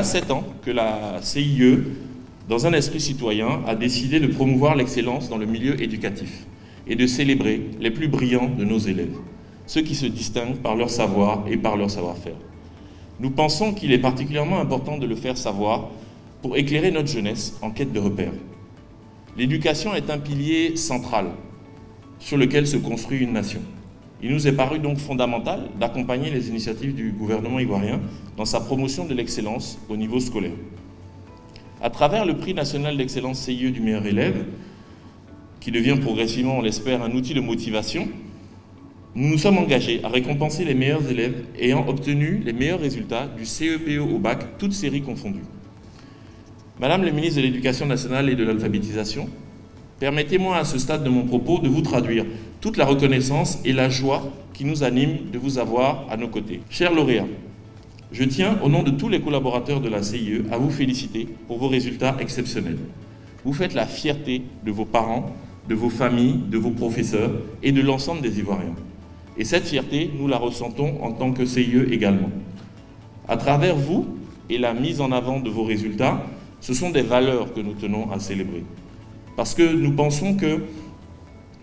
Voilà 7 ans que la CIE, dans un esprit citoyen, a décidé de promouvoir l'excellence dans le milieu éducatif et de célébrer les plus brillants de nos élèves, ceux qui se distinguent par leur savoir et par leur savoir-faire. Nous pensons qu'il est particulièrement important de le faire savoir pour éclairer notre jeunesse en quête de repères. L'éducation est un pilier central sur lequel se construit une nation. Il nous est paru donc fondamental d'accompagner les initiatives du gouvernement ivoirien dans sa promotion de l'excellence au niveau scolaire. À travers le prix national d'excellence CIE du meilleur élève, qui devient progressivement, on l'espère, un outil de motivation, nous nous sommes engagés à récompenser les meilleurs élèves ayant obtenu les meilleurs résultats du CEPO au bac, toutes séries confondues. Madame la ministre de l'Éducation nationale et de l'alphabétisation, permettez-moi à ce stade de mon propos de vous traduire toute la reconnaissance et la joie qui nous anime de vous avoir à nos côtés. Chers lauréats, je tiens, au nom de tous les collaborateurs de la CIE, à vous féliciter pour vos résultats exceptionnels. Vous faites la fierté de vos parents, de vos familles, de vos professeurs et de l'ensemble des Ivoiriens. Et cette fierté, nous la ressentons en tant que CIE également. À travers vous et la mise en avant de vos résultats, ce sont des valeurs que nous tenons à célébrer. Parce que nous pensons que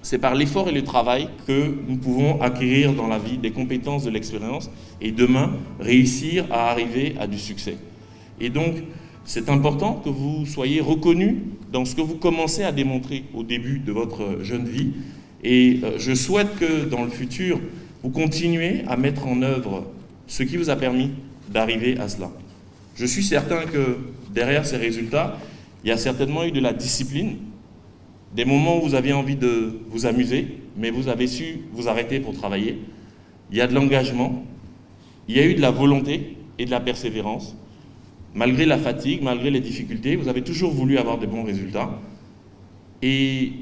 c'est par l'effort et le travail que nous pouvons acquérir dans la vie des compétences de l'expérience et demain réussir à arriver à du succès. Et donc, c'est important que vous soyez reconnus dans ce que vous commencez à démontrer au début de votre jeune vie. Et je souhaite que dans le futur, vous continuez à mettre en œuvre ce qui vous a permis d'arriver à cela. Je suis certain que derrière ces résultats, il y a certainement eu de la discipline, des moments où vous aviez envie de vous amuser, mais vous avez su vous arrêter pour travailler. Il y a de l'engagement, il y a eu de la volonté et de la persévérance. Malgré la fatigue, malgré les difficultés, vous avez toujours voulu avoir de bons résultats. Et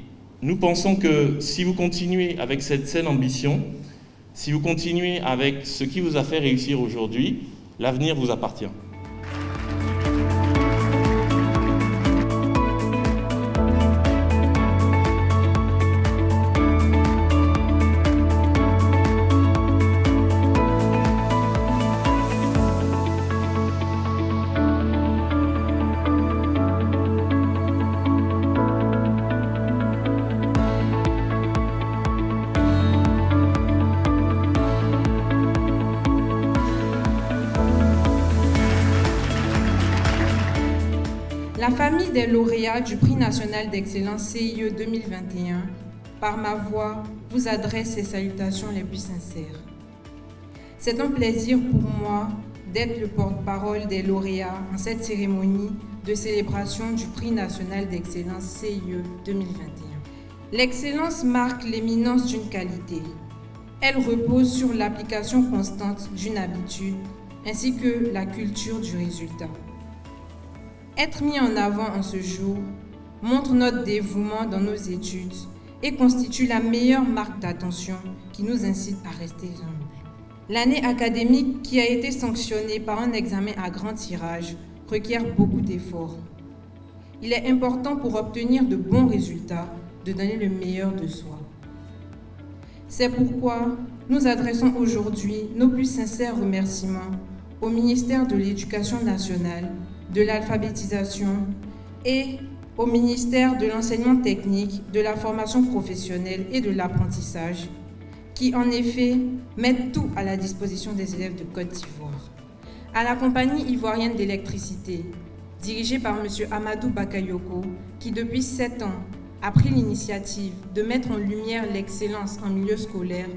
nous pensons que si vous continuez avec cette saine ambition, si vous continuez avec ce qui vous a fait réussir aujourd'hui, l'avenir vous appartient. La famille des lauréats du prix national d'excellence CIE 2021, par ma voix, vous adresse ses salutations les plus sincères. C'est un plaisir pour moi d'être le porte-parole des lauréats en cette cérémonie de célébration du prix national d'excellence CIE 2021. L'excellence marque l'éminence d'une qualité. Elle repose sur l'application constante d'une habitude ainsi que la culture du résultat. Être mis en avant en ce jour montre notre dévouement dans nos études et constitue la meilleure marque d'attention qui nous incite à rester humbles. L'année académique qui a été sanctionnée par un examen à grand tirage requiert beaucoup d'efforts. Il est important pour obtenir de bons résultats de donner le meilleur de soi. C'est pourquoi nous adressons aujourd'hui nos plus sincères remerciements au ministère de l'Éducation nationale, de l'alphabétisation et au ministère de l'enseignement technique, de la formation professionnelle et de l'apprentissage, qui en effet mettent tout à la disposition des élèves de Côte d'Ivoire. À la compagnie ivoirienne d'électricité, dirigée par M. Amadou Bakayoko, qui depuis 7 ans a pris l'initiative de mettre en lumière l'excellence en milieu scolaire,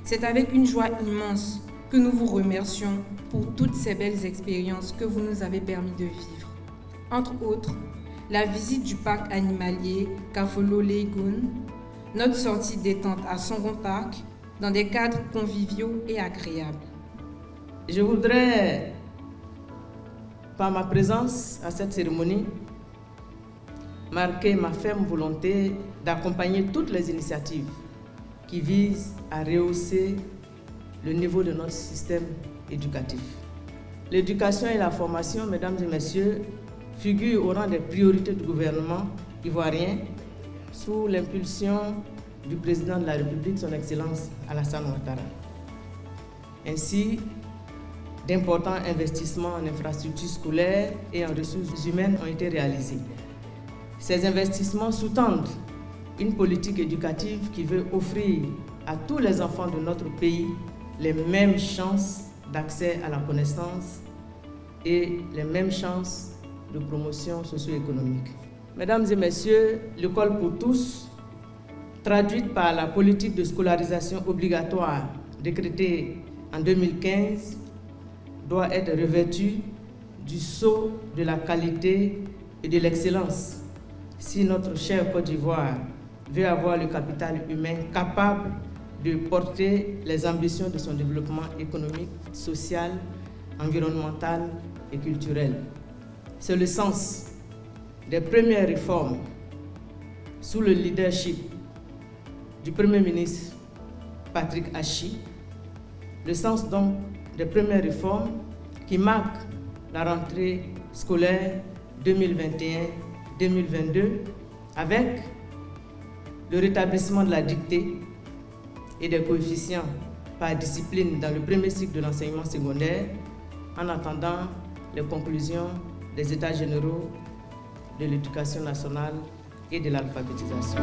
c'est avec une joie immense que nous vous remercions pour toutes ces belles expériences que vous nous avez permis de vivre. Entre autres, la visite du parc animalier Kafolo Leigoun, notre sortie détente à Songon Park, dans des cadres conviviaux et agréables. Je voudrais, par ma présence à cette cérémonie, marquer ma ferme volonté d'accompagner toutes les initiatives qui visent à rehausser le niveau de notre système éducatif. L'éducation et la formation, mesdames et messieurs, figurent au rang des priorités du gouvernement ivoirien sous l'impulsion du président de la République, son Excellence Alassane Ouattara. Ainsi, d'importants investissements en infrastructures scolaires et en ressources humaines ont été réalisés. Ces investissements sous-tendent une politique éducative qui veut offrir à tous les enfants de notre pays les mêmes chances d'accès à la connaissance et les mêmes chances de promotion socio-économique. Mesdames et messieurs, l'école pour tous, traduite par la politique de scolarisation obligatoire décrétée en 2015, doit être revêtue du sceau de la qualité et de l'excellence si notre chère Côte d'Ivoire veut avoir le capital humain capable de porter les ambitions de son développement économique, social, environnemental et culturel. C'est le sens des premières réformes sous le leadership du Premier ministre Patrick Hachi, le sens donc des premières réformes qui marquent la rentrée scolaire 2021-2022 avec le rétablissement de la dictée et des coefficients par discipline dans le premier cycle de l'enseignement secondaire en attendant les conclusions des États généraux de l'éducation nationale et de l'alphabétisation.